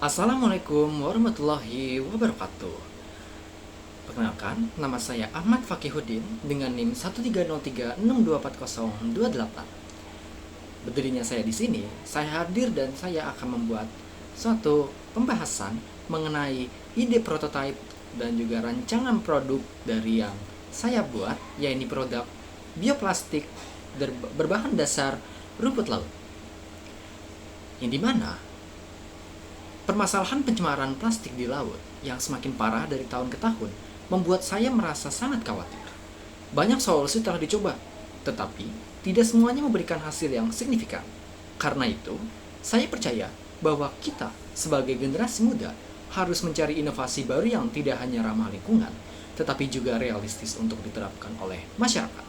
Assalamualaikum warahmatullahi wabarakatuh. Perkenalkan, nama saya Ahmad Fakihudin dengan NIM 13036240028. Berdirinya saya di sini, saya hadir dan saya akan membuat suatu pembahasan mengenai ide prototipe dan juga rancangan produk dari yang saya buat, yaitu produk bioplastik berbahan dasar rumput laut. Yang dimana permasalahan pencemaran plastik di laut yang semakin parah dari tahun ke tahun membuat saya merasa sangat khawatir. Banyak solusi telah dicoba, tetapi tidak semuanya memberikan hasil yang signifikan. Karena itu, saya percaya bahwa kita sebagai generasi muda harus mencari inovasi baru yang tidak hanya ramah lingkungan, tetapi juga realistis untuk diterapkan oleh masyarakat.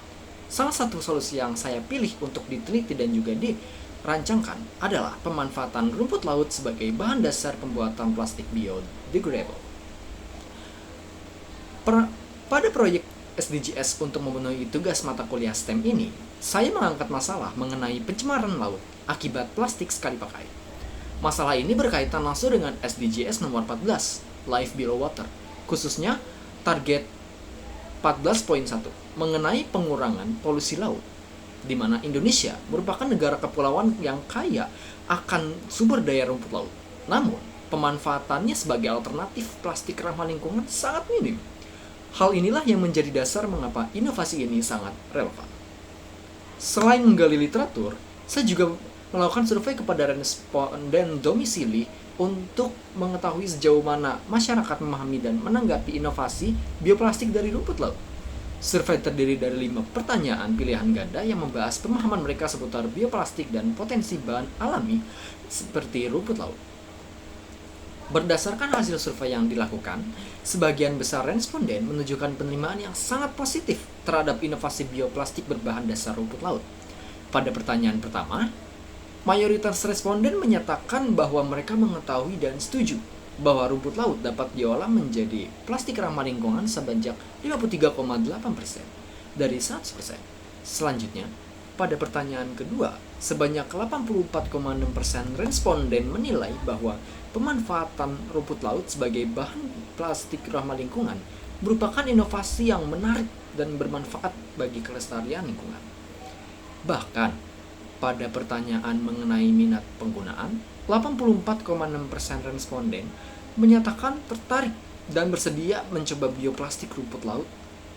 Salah satu solusi yang saya pilih untuk diteliti dan juga dirancangkan adalah pemanfaatan rumput laut sebagai bahan dasar pembuatan plastik biodegradable. Pada proyek SDGs untuk memenuhi tugas mata kuliah STEM ini, saya mengangkat masalah mengenai pencemaran laut akibat plastik sekali pakai. Masalah ini berkaitan langsung dengan SDGs nomor 14, Life Below Water, khususnya target 14.1 mengenai pengurangan polusi laut, di mana Indonesia merupakan negara kepulauan yang kaya akan sumber daya rumput laut. Namun, pemanfaatannya sebagai alternatif plastik ramah lingkungan sangat minim. Hal inilah yang menjadi dasar mengapa inovasi ini sangat relevan. Selain menggali literatur, saya juga melakukan survei kepada responden domisili untuk mengetahui sejauh mana masyarakat memahami dan menanggapi inovasi bioplastik dari rumput laut. Survei terdiri dari 5 pertanyaan pilihan ganda yang membahas pemahaman mereka seputar bioplastik dan potensi bahan alami seperti rumput laut. Berdasarkan hasil survei yang dilakukan, sebagian besar responden menunjukkan penerimaan yang sangat positif terhadap inovasi bioplastik berbahan dasar rumput laut. Pada pertanyaan pertama, mayoritas responden menyatakan bahwa mereka mengetahui dan setuju bahwa rumput laut dapat diolah menjadi plastik ramah lingkungan sebanyak 53,8% dari 100%. Selanjutnya, pada pertanyaan kedua, sebanyak 84,6% responden menilai bahwa pemanfaatan rumput laut sebagai bahan plastik ramah lingkungan merupakan inovasi yang menarik dan bermanfaat bagi kelestarian lingkungan. Bahkan, pada pertanyaan mengenai minat penggunaan, 84,6% responden menyatakan tertarik dan bersedia mencoba bioplastik rumput laut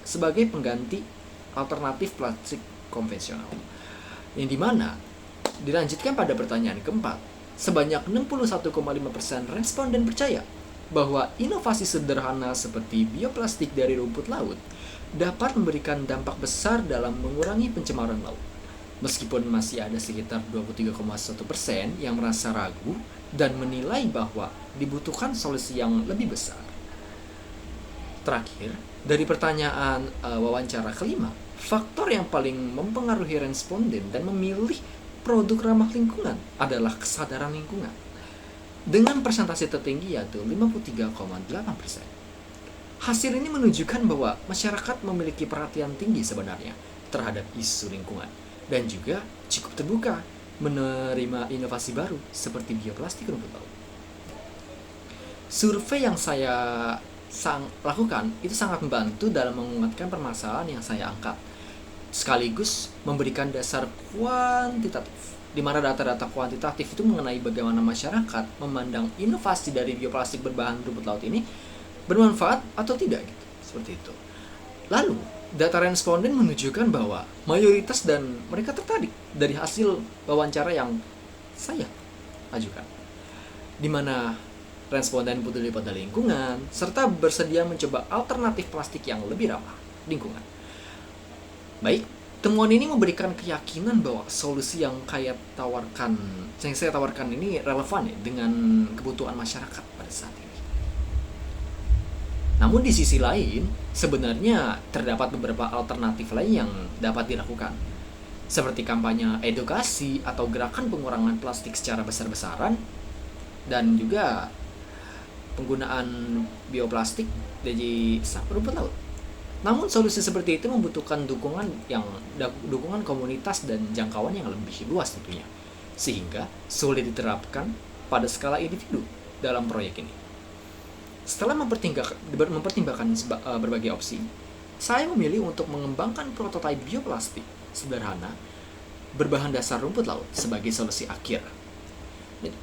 sebagai pengganti alternatif plastik konvensional. Yang dimana dilanjutkan pada pertanyaan keempat, sebanyak 61,5% responden percaya bahwa inovasi sederhana seperti bioplastik dari rumput laut dapat memberikan dampak besar dalam mengurangi pencemaran laut. Meskipun masih ada sekitar 23,1% yang merasa ragu dan menilai bahwa dibutuhkan solusi yang lebih besar. Terakhir, dari pertanyaan wawancara kelima, faktor yang paling mempengaruhi responden dan memilih produk ramah lingkungan adalah kesadaran lingkungan, dengan persentase tertinggi yaitu 53,8%. Hasil ini menunjukkan bahwa masyarakat memiliki perhatian tinggi sebenarnya terhadap isu lingkungan dan juga cukup terbuka menerima inovasi baru seperti bioplastik rumput laut. Survei yang saya lakukan itu sangat membantu dalam menguatkan permasalahan yang saya angkat, sekaligus memberikan dasar kuantitatif, di mana data-data kuantitatif itu mengenai bagaimana masyarakat memandang inovasi dari bioplastik berbahan rumput laut ini bermanfaat atau tidak gitu. Seperti itu. Lalu, data responden menunjukkan bahwa mayoritas dan mereka tertarik dari hasil wawancara yang saya ajukan, di mana responden peduli pada lingkungan serta bersedia mencoba alternatif plastik yang lebih ramah lingkungan. Baik, temuan ini memberikan keyakinan bahwa solusi yang saya tawarkan ini relevan ya, dengan kebutuhan masyarakat pada saat ini. Namun di sisi lain, sebenarnya terdapat beberapa alternatif lain yang dapat dilakukan, seperti kampanye edukasi atau gerakan pengurangan plastik secara besar-besaran, dan juga penggunaan bioplastik dari rumput laut. Namun solusi seperti itu membutuhkan dukungan komunitas dan jangkauan yang lebih luas tentunya, sehingga sulit diterapkan pada skala individu. dalam proyek ini. Setelah mempertimbangkan berbagai opsi, saya memilih untuk mengembangkan prototipe bioplastik sederhana berbahan dasar rumput laut sebagai solusi akhir.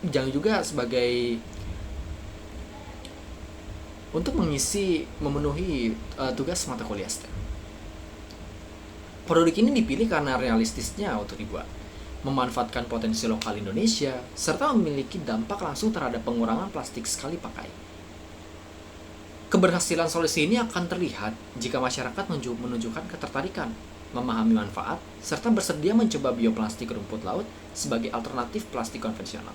Jangan juga sebagai untuk memenuhi tugas mata kuliah STEM. Produk ini dipilih karena realistisnya untuk dibuat, memanfaatkan potensi lokal Indonesia, serta memiliki dampak langsung terhadap pengurangan plastik sekali pakai. Keberhasilan solusi ini akan terlihat jika masyarakat menunjukkan ketertarikan, memahami manfaat, serta bersedia mencoba bioplastik rumput laut sebagai alternatif plastik konvensional.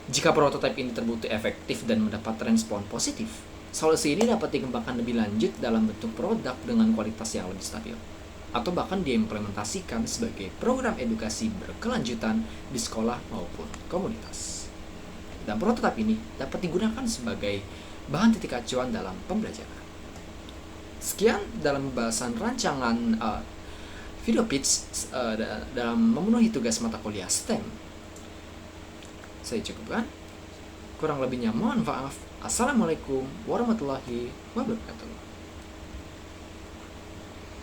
Jika prototipe ini terbukti efektif dan mendapat respon positif, solusi ini dapat dikembangkan lebih lanjut dalam bentuk produk dengan kualitas yang lebih stabil, atau bahkan diimplementasikan sebagai program edukasi berkelanjutan di sekolah maupun komunitas. Dan prototipe ini dapat digunakan sebagai bahan titik acuan dalam pembelajaran. Sekian dalam pembahasan rancangan video pitch dalam memenuhi tugas mata kuliah STEM. Saya cukupkan. Kurang lebihnya mohon maaf. Assalamualaikum warahmatullahi wabarakatuh.